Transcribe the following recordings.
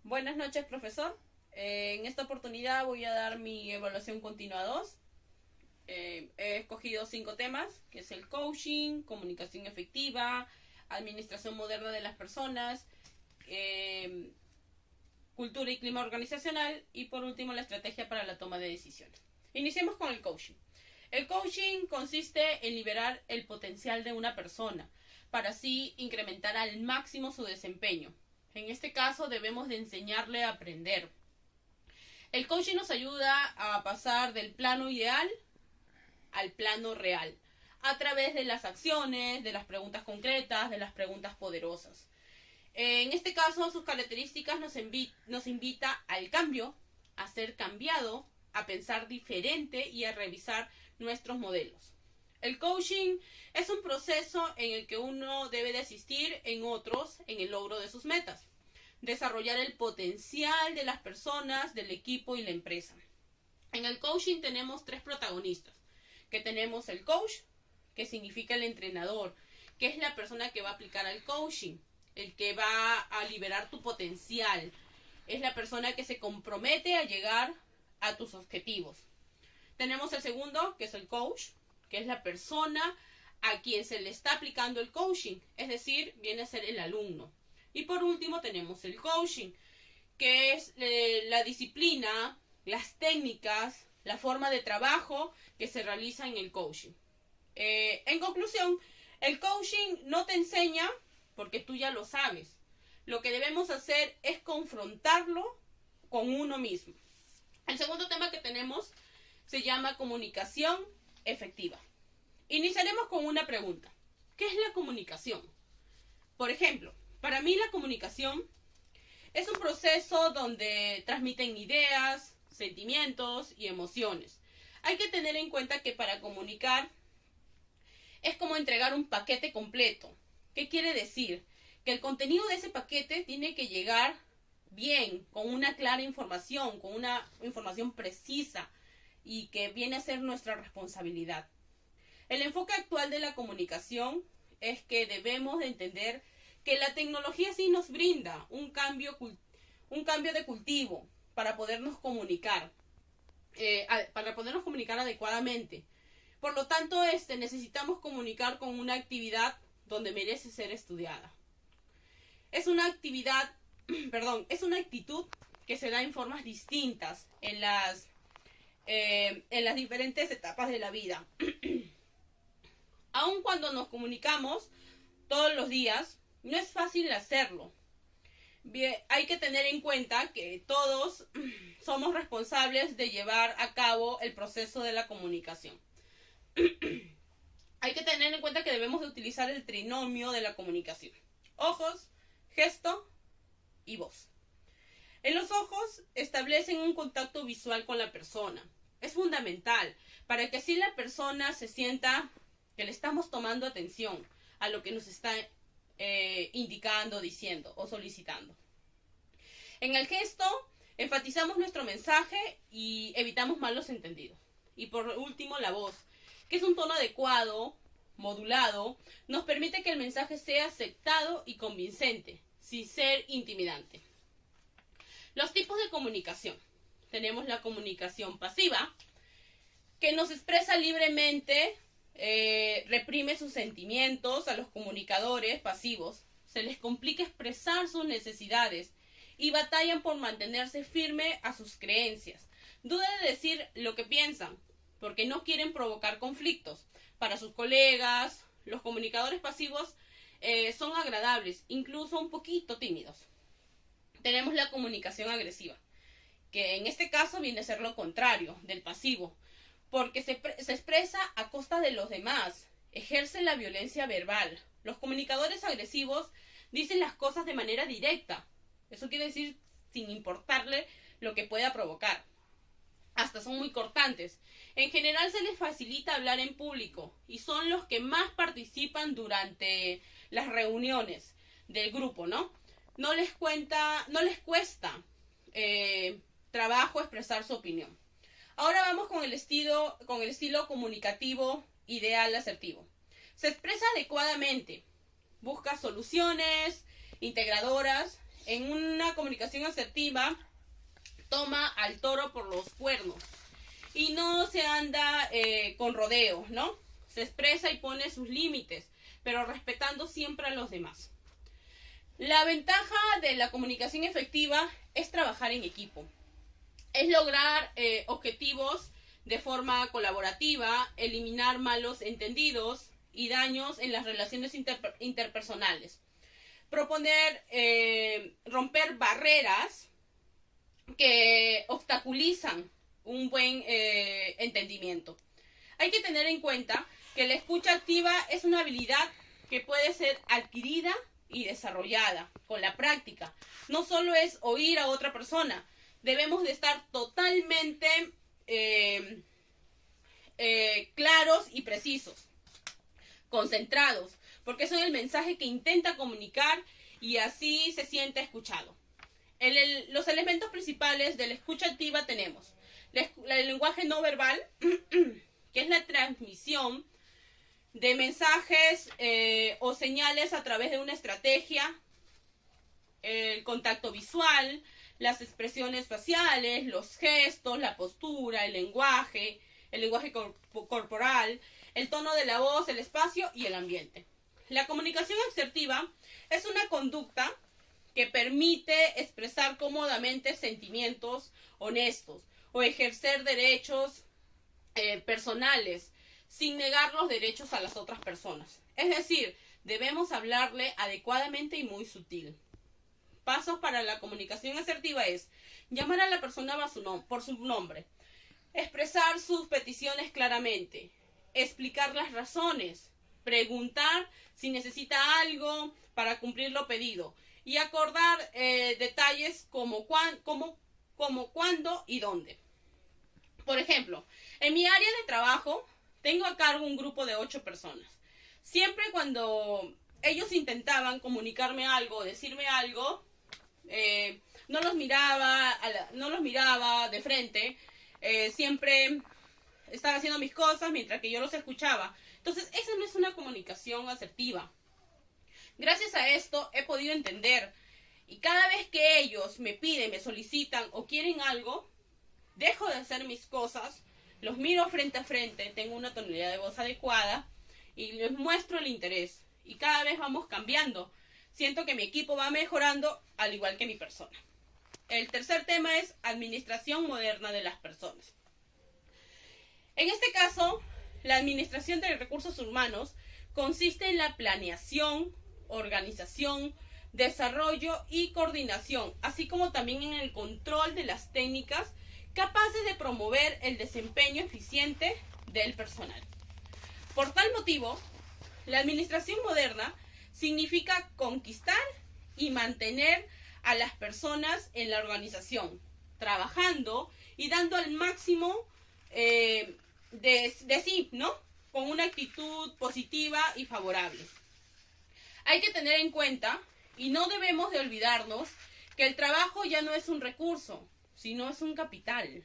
Buenas noches, profesor. En esta oportunidad voy a dar mi evaluación continua 2. He escogido 5 temas, que es el coaching, comunicación efectiva, administración moderna de las personas, eh, cultura y clima organizacional y por último la estrategia para la toma de decisiones. Iniciemos con el coaching. El coaching consiste en liberar el potencial de una persona para así incrementar al máximo su desempeño. En este caso debemos de enseñarle a aprender. El coaching nos ayuda a pasar del plano ideal al plano real a través de las acciones, de las preguntas concretas, de las preguntas poderosas. En este caso, sus características nos invita al cambio, a ser cambiado, a pensar diferente y a revisar nuestros modelos. El coaching es un proceso en el que uno debe de asistir en otros en el logro de sus metas, desarrollar el potencial de las personas, del equipo y la empresa. En el coaching tenemos 3 protagonistas, que tenemos el coach, que significa el entrenador, que es la persona que va a aplicar al coaching, el que va a liberar tu potencial, es la persona que se compromete a llegar a tus objetivos. Tenemos el segundo, que es el coach, que es la persona a quien se le está aplicando el coaching, es decir, viene a ser el alumno. Y por último tenemos el coaching, que es la disciplina, las técnicas, la forma de trabajo que se realiza en el coaching. En conclusión, el coaching no te enseña porque tú ya lo sabes. Lo que debemos hacer es confrontarlo con uno mismo. El segundo tema que tenemos se llama comunicación efectiva. Iniciaremos con una pregunta. ¿Qué es la comunicación? Por ejemplo, para mí la comunicación es un proceso donde transmiten ideas, sentimientos y emociones. Hay que tener en cuenta que para comunicar es como entregar un paquete completo. ¿Qué quiere decir? Que el contenido de ese paquete tiene que llegar bien, con una clara información, con una información precisa y que viene a ser nuestra responsabilidad. El enfoque actual de la comunicación es que debemos de entender que la tecnología sí nos brinda un cambio de cultivo para podernos comunicar, adecuadamente. Por lo tanto, necesitamos comunicar con una actividad donde merece ser estudiada. Es una actitud que se da en formas distintas en las diferentes etapas de la vida. Aun cuando nos comunicamos todos los días, no es fácil hacerlo. Bien, hay que tener en cuenta que todos somos responsables de llevar a cabo el proceso de la comunicación. Hay que tener en cuenta que debemos de utilizar el trinomio de la comunicación: ojos, gesto y voz. En los ojos establecen un contacto visual con la persona. Es fundamental para que así la persona se sienta que le estamos tomando atención a lo que nos está indicando, diciendo o solicitando. En el gesto enfatizamos nuestro mensaje y evitamos malos entendidos. Y por último, la voz, que es un tono adecuado, modulado, nos permite que el mensaje sea aceptado y convincente, sin ser intimidante. Los tipos de comunicación. Tenemos la comunicación pasiva, que nos expresa libremente, reprime sus sentimientos. A los comunicadores pasivos se les complica expresar sus necesidades y batallan por mantenerse firme a sus creencias. Dudan de decir lo que piensan porque no quieren provocar conflictos. Para sus colegas, los comunicadores pasivos son agradables, incluso un poquito tímidos. Tenemos la comunicación agresiva, que en este caso viene a ser lo contrario del pasivo, porque se expresa a costa de los demás, ejerce la violencia verbal. Los comunicadores agresivos dicen las cosas de manera directa. Eso quiere decir sin importarle lo que pueda provocar. Hasta son muy cortantes. En general se les facilita hablar en público y son los que más participan durante las reuniones del grupo, ¿no? No les cuesta trabajo expresar su opinión. Ahora vamos con el estilo comunicativo ideal asertivo. Se expresa adecuadamente, busca soluciones integradoras en una comunicación asertiva toma al toro por los cuernos y no se anda con rodeos, ¿no? Se expresa y pone sus límites, pero respetando siempre a los demás. La ventaja de la comunicación efectiva es trabajar en equipo. Es lograr objetivos de forma colaborativa, eliminar malos entendidos y daños en las relaciones interpersonales. Proponer, romper barreras que obstaculizan un buen entendimiento. Hay que tener en cuenta que la escucha activa es una habilidad que puede ser adquirida y desarrollada con la práctica. No solo es oír a otra persona, debemos de estar totalmente claros y precisos, concentrados, porque son el mensaje que intenta comunicar y así se siente escuchado. Los elementos principales de la escucha activa tenemos el lenguaje no verbal, que es la transmisión de mensajes o señales a través de una estrategia, el contacto visual, las expresiones faciales, los gestos, la postura, el lenguaje corporal, el tono de la voz, el espacio y el ambiente. La comunicación asertiva es una conducta que permite expresar cómodamente sentimientos honestos o ejercer derechos personales sin negar los derechos a las otras personas. Es decir, debemos hablarle adecuadamente y muy sutil. Pasos para la comunicación asertiva es llamar a la persona por su nombre, expresar sus peticiones claramente, explicar las razones, preguntar si necesita algo para cumplir lo pedido y acordar detalles como cuándo y dónde. Por ejemplo, en mi área de trabajo tengo a cargo un grupo de 8 personas. Siempre cuando ellos intentaban comunicarme algo o decirme algo, no los miraba de frente, siempre estaba haciendo mis cosas mientras que yo los escuchaba. Entonces, esa no es una comunicación asertiva. Gracias a esto he podido entender, y cada vez que ellos me piden, me solicitan o quieren algo, dejo de hacer mis cosas, los miro frente a frente, tengo una tonalidad de voz adecuada y les muestro el interés. Y cada vez vamos cambiando. Siento que mi equipo va mejorando al igual que mi persona. El tercer tema es administración moderna de las personas. En este caso, la administración de recursos humanos consiste en la planeación, organización, desarrollo y coordinación, así como también en el control de las técnicas capaces de promover el desempeño eficiente del personal. Por tal motivo, la administración moderna significa conquistar y mantener a las personas en la organización, trabajando y dando al máximo de sí, ¿no? Con una actitud positiva y favorable. Hay que tener en cuenta, y no debemos de olvidarnos, que el trabajo ya no es un recurso, sino es un capital.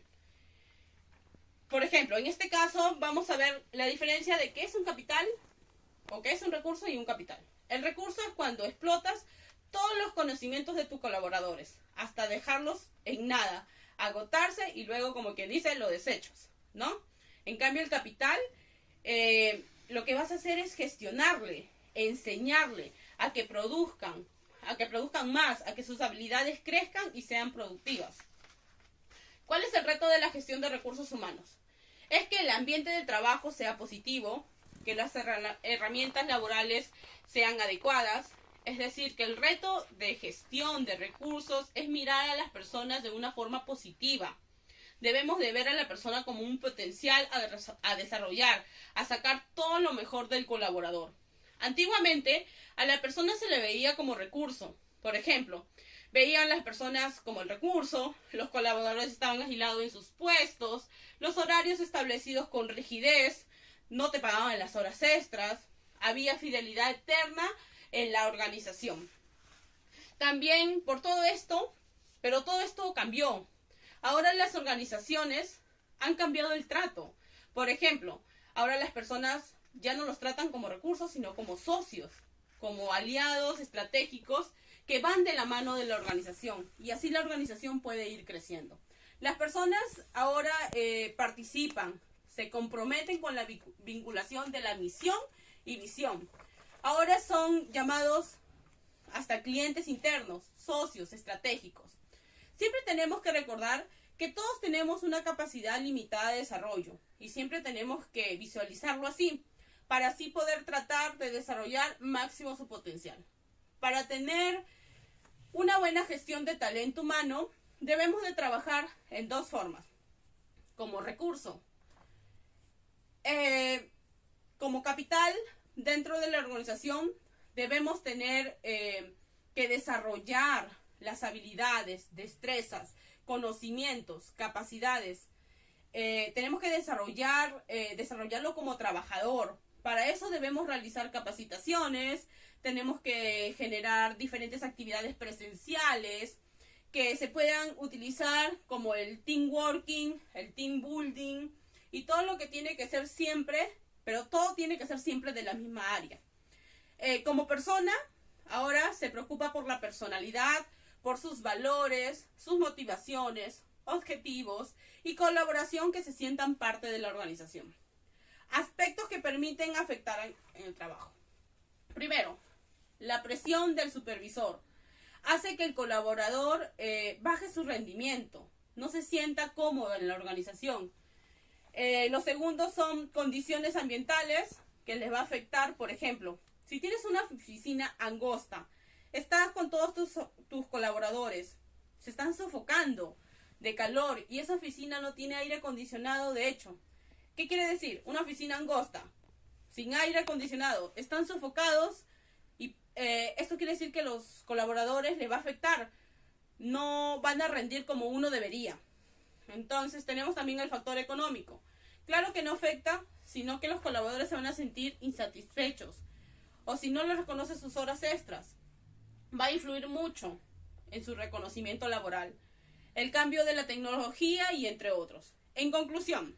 Por ejemplo, en este caso vamos a ver la diferencia de qué es un capital o qué es un recurso y un capital. El recurso es cuando explotas todos los conocimientos de tus colaboradores, hasta dejarlos en nada, agotarse y luego, como quien dice, lo desechas, ¿no? En cambio, el capital, lo que vas a hacer es gestionarle, enseñarle a que produzcan más, a que sus habilidades crezcan y sean productivas. ¿Cuál es el reto de la gestión de recursos humanos? Es que el ambiente de trabajo sea positivo, que las herramientas laborales sean adecuadas, es decir, que el reto de gestión de recursos es mirar a las personas de una forma positiva. Debemos de ver a la persona como un potencial a desarrollar, a sacar todo lo mejor del colaborador. Antiguamente, a la persona se le veía como recurso. Por ejemplo, veían las personas como el recurso, los colaboradores estaban aislados en sus puestos, los horarios establecidos con rigidez, no te pagaban las horas extras, había fidelidad eterna en la organización. También por todo esto, pero todo esto cambió. Ahora las organizaciones han cambiado el trato. Por ejemplo, ahora las personas ya no los tratan como recursos, sino como socios, como aliados estratégicos que van de la mano de la organización, y así la organización puede ir creciendo. Las personas ahora participan, se comprometen con la vinculación de la misión y visión. Ahora son llamados hasta clientes internos, socios estratégicos. Siempre tenemos que recordar que todos tenemos una capacidad limitada de desarrollo y siempre tenemos que visualizarlo así, para así poder tratar de desarrollar máximo su potencial. Para tener una buena gestión de talento humano, debemos de trabajar en dos formas. Como recurso, como capital dentro de la organización, debemos tener que desarrollar las habilidades, destrezas, conocimientos, capacidades. Tenemos que desarrollarlo como trabajador. Para eso debemos realizar capacitaciones, tenemos que generar diferentes actividades presenciales que se puedan utilizar, como el team working, el team building y todo lo que tiene que ser siempre, pero todo tiene que ser siempre de la misma área. Como persona, ahora se preocupa por la personalidad, por sus valores, sus motivaciones, objetivos y colaboración, que se sientan parte de la organización. Aspectos que permiten afectar en el trabajo. Primero, la presión del supervisor hace que el colaborador baje su rendimiento, no se sienta cómodo en la organización. Los segundos son condiciones ambientales que les va a afectar. Por ejemplo, si tienes una oficina angosta, estás con todos tus colaboradores, se están sofocando de calor y esa oficina no tiene aire acondicionado. De hecho, ¿qué quiere decir? Una oficina angosta, sin aire acondicionado, están sofocados y esto quiere decir que los colaboradores les va a afectar, no van a rendir como uno debería. Entonces tenemos también el factor económico. Claro que no afecta, sino que los colaboradores se van a sentir insatisfechos, o si no les reconoce sus horas extras, va a influir mucho en su reconocimiento laboral, el cambio de la tecnología y entre otros. En conclusión,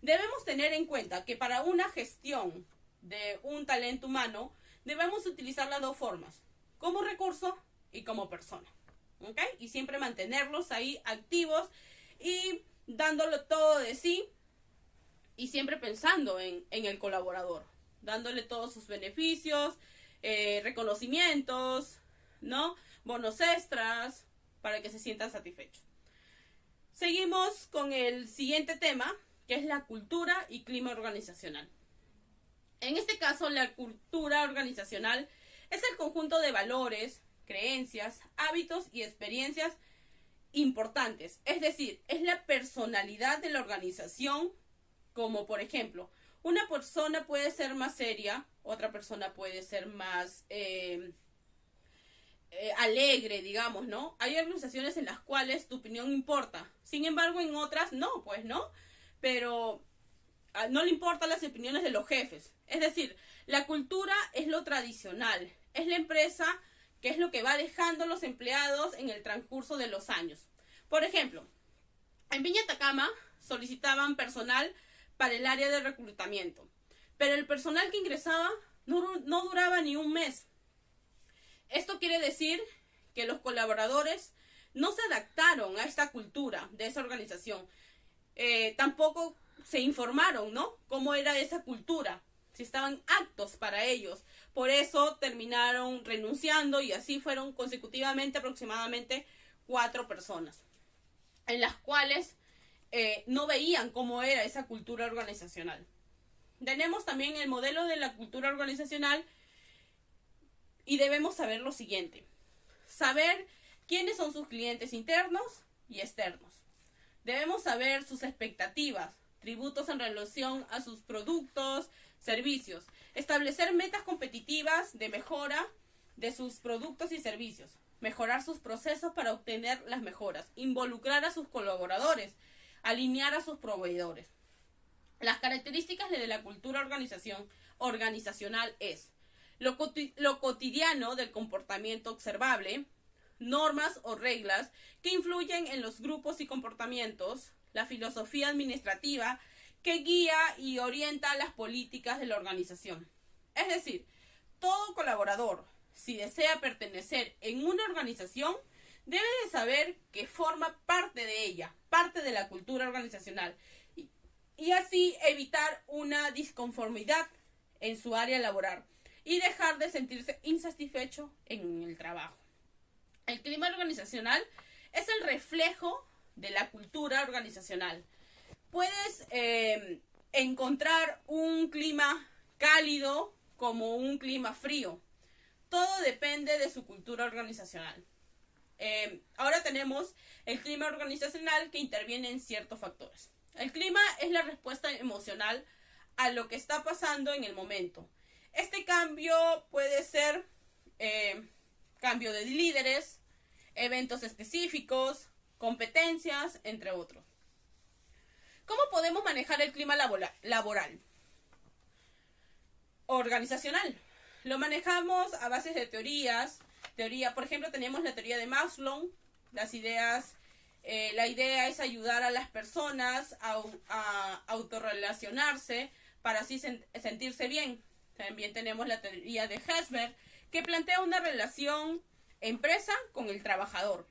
debemos tener en cuenta que para una gestión de un talento humano debemos utilizar las dos formas, como recurso y como persona, ¿ok? Y siempre mantenerlos ahí activos y dándolo todo de sí y siempre pensando en el colaborador, dándole todos sus beneficios, reconocimientos, ¿no? Bonos extras para que se sientan satisfechos. Seguimos con el siguiente tema, que es la cultura y clima organizacional. En este caso, la cultura organizacional es el conjunto de valores, creencias, hábitos y experiencias importantes. Es decir, es la personalidad de la organización, como por ejemplo, una persona puede ser más seria, otra persona puede ser más alegre, digamos, ¿no? Hay organizaciones en las cuales tu opinión importa, sin embargo en otras no, pues no, pero no le importan las opiniones de los jefes. Es decir, la cultura es lo tradicional, es la empresa que es lo que va dejando los empleados en el transcurso de los años. Por ejemplo, en Viña Atacama solicitaban personal para el área de reclutamiento, pero el personal que ingresaba no duraba ni un mes. Esto quiere decir que los colaboradores no se adaptaron a esta cultura de esa organización. Tampoco se informaron, ¿no? Cómo era esa cultura, si estaban aptos para ellos. Por eso terminaron renunciando y así fueron consecutivamente aproximadamente 4 personas, en las cuales no veían cómo era esa cultura organizacional. Tenemos también el modelo de la cultura organizacional y debemos saber lo siguiente: saber quiénes son sus clientes internos y externos. Debemos saber sus expectativas, tributos en relación a sus productos, servicios, establecer metas competitivas de mejora de sus productos y servicios, mejorar sus procesos para obtener las mejoras, involucrar a sus colaboradores, alinear a sus proveedores. Las características de la cultura organizacional es lo cotidiano del comportamiento observable, normas o reglas que influyen en los grupos y comportamientos, la filosofía administrativa que guía y orienta las políticas de la organización. Es decir, todo colaborador, si desea pertenecer en una organización, debe de saber que forma parte de ella, parte de la cultura organizacional, y así evitar una disconformidad en su área laboral y dejar de sentirse insatisfecho en el trabajo. El clima organizacional es el reflejo de la cultura organizacional. Puedes encontrar un clima cálido como un clima frío. Todo depende de su cultura organizacional. Ahora tenemos el clima organizacional que interviene en ciertos factores. El clima es la respuesta emocional a lo que está pasando en el momento. Este cambio puede ser cambio de líderes, eventos específicos, competencias, entre otros. ¿Cómo podemos manejar el clima laboral? Organizacional. Lo manejamos a base de teorías. Por ejemplo, tenemos la teoría de Maslow. Las ideas, la idea es ayudar a las personas a autorrelacionarse para así sentirse bien. También tenemos la teoría de Herzberg, que plantea una relación empresa con el trabajador.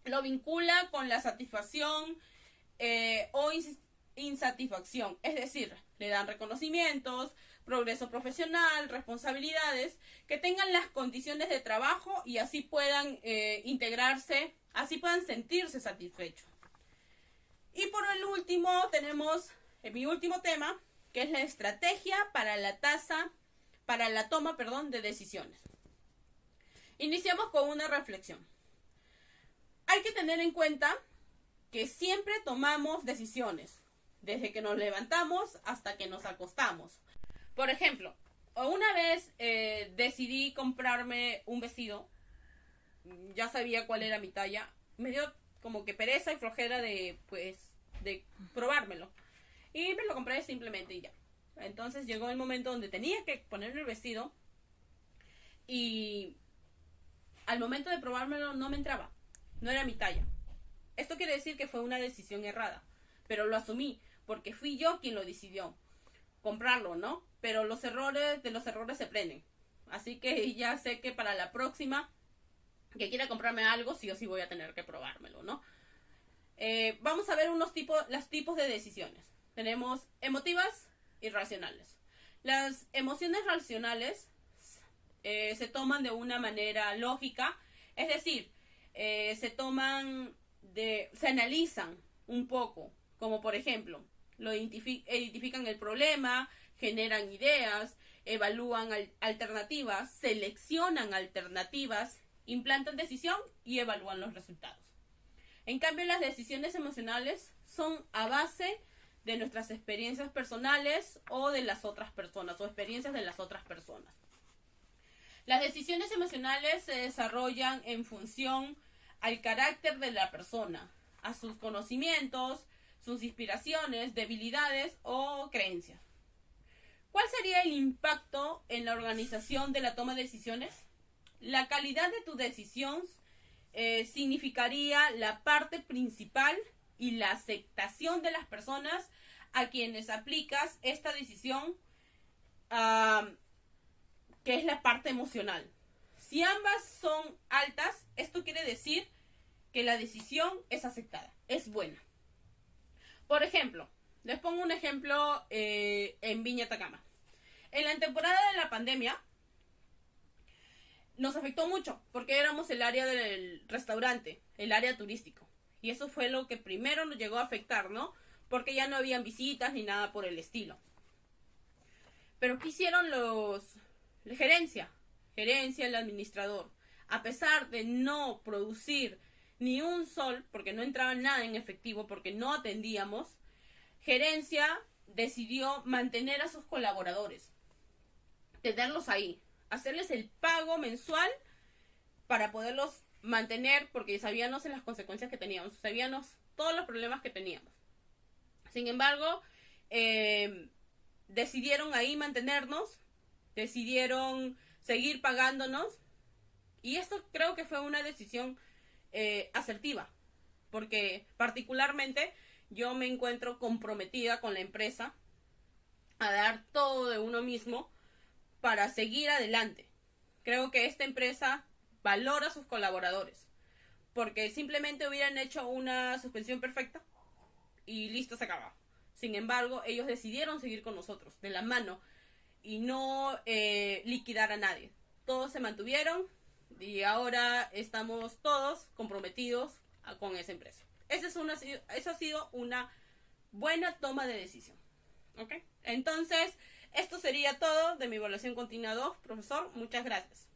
Lo vincula con la satisfacción o insatisfacción, es decir, le dan reconocimientos, progreso profesional, responsabilidades, que tengan las condiciones de trabajo y así puedan integrarse, así puedan sentirse satisfechos. Y por el último tenemos mi último tema, que es la estrategia para la toma de decisiones. Iniciamos con una reflexión. Hay que tener en cuenta que siempre tomamos decisiones, desde que nos levantamos hasta que nos acostamos. Por ejemplo, una vez decidí comprarme un vestido, ya sabía cuál era mi talla, me dio como que pereza y flojera de probármelo. Y me lo compré simplemente y ya. Entonces llegó el momento donde tenía que ponerme el vestido y al momento de probármelo no me entraba, no era mi talla. Esto quiere decir que fue una decisión errada, pero lo asumí porque fui yo quien lo decidió comprarlo, ¿no? Pero los errores se aprenden. Así que ya sé que para la próxima que quiera comprarme algo, sí o sí voy a tener que probármelo, ¿no? Vamos a ver los tipos de decisiones. Tenemos emotivas y racionales. Las emociones racionales se toman de una manera lógica, es decir, se analizan un poco, como por ejemplo, identifican el problema, generan ideas, evalúan alternativas, seleccionan alternativas, implantan decisión y evalúan los resultados. En cambio, las decisiones emocionales son a base de nuestras experiencias personales o de las otras personas, o experiencias de las otras personas. Las decisiones emocionales se desarrollan en función al carácter de la persona, a sus conocimientos, sus inspiraciones, debilidades o creencias. ¿Cuál sería el impacto en la organización de la toma de decisiones? La calidad de tu decisión significaría la parte principal y la aceptación de las personas a quienes aplicas esta decisión, que es la parte emocional. Si ambas son altas, esto quiere decir que la decisión es aceptada, es buena. Por ejemplo, les pongo un ejemplo en Viña Atacama. En la temporada de la pandemia nos afectó mucho porque éramos el área del restaurante, el área turístico. Y eso fue lo que primero nos llegó a afectar, ¿no? Porque ya no habían visitas ni nada por el estilo. Pero ¿qué hicieron la gerencia, el administrador? A pesar de no producir ni un sol, porque no entraba nada en efectivo, porque no atendíamos, gerencia decidió mantener a sus colaboradores, tenerlos ahí, hacerles el pago mensual para poderlos mantener, porque sabíamos en las consecuencias que teníamos, sabíamos todos los problemas que teníamos. Sin embargo, decidieron ahí mantenernos, decidieron seguir pagándonos, y esto creo que fue una decisión asertiva, porque particularmente yo me encuentro comprometida con la empresa a dar todo de uno mismo para seguir adelante. Creo que esta empresa valora a sus colaboradores, porque simplemente hubieran hecho una suspensión perfecta y listo, se acaba. Sin embargo, ellos decidieron seguir con nosotros, de la mano, y no liquidar a nadie. Todos se mantuvieron y ahora estamos todos comprometidos con esa empresa. Eso ha sido una buena toma de decisión. ¿Ok? Entonces, esto sería todo de mi evaluación continua 2, profesor. Muchas gracias.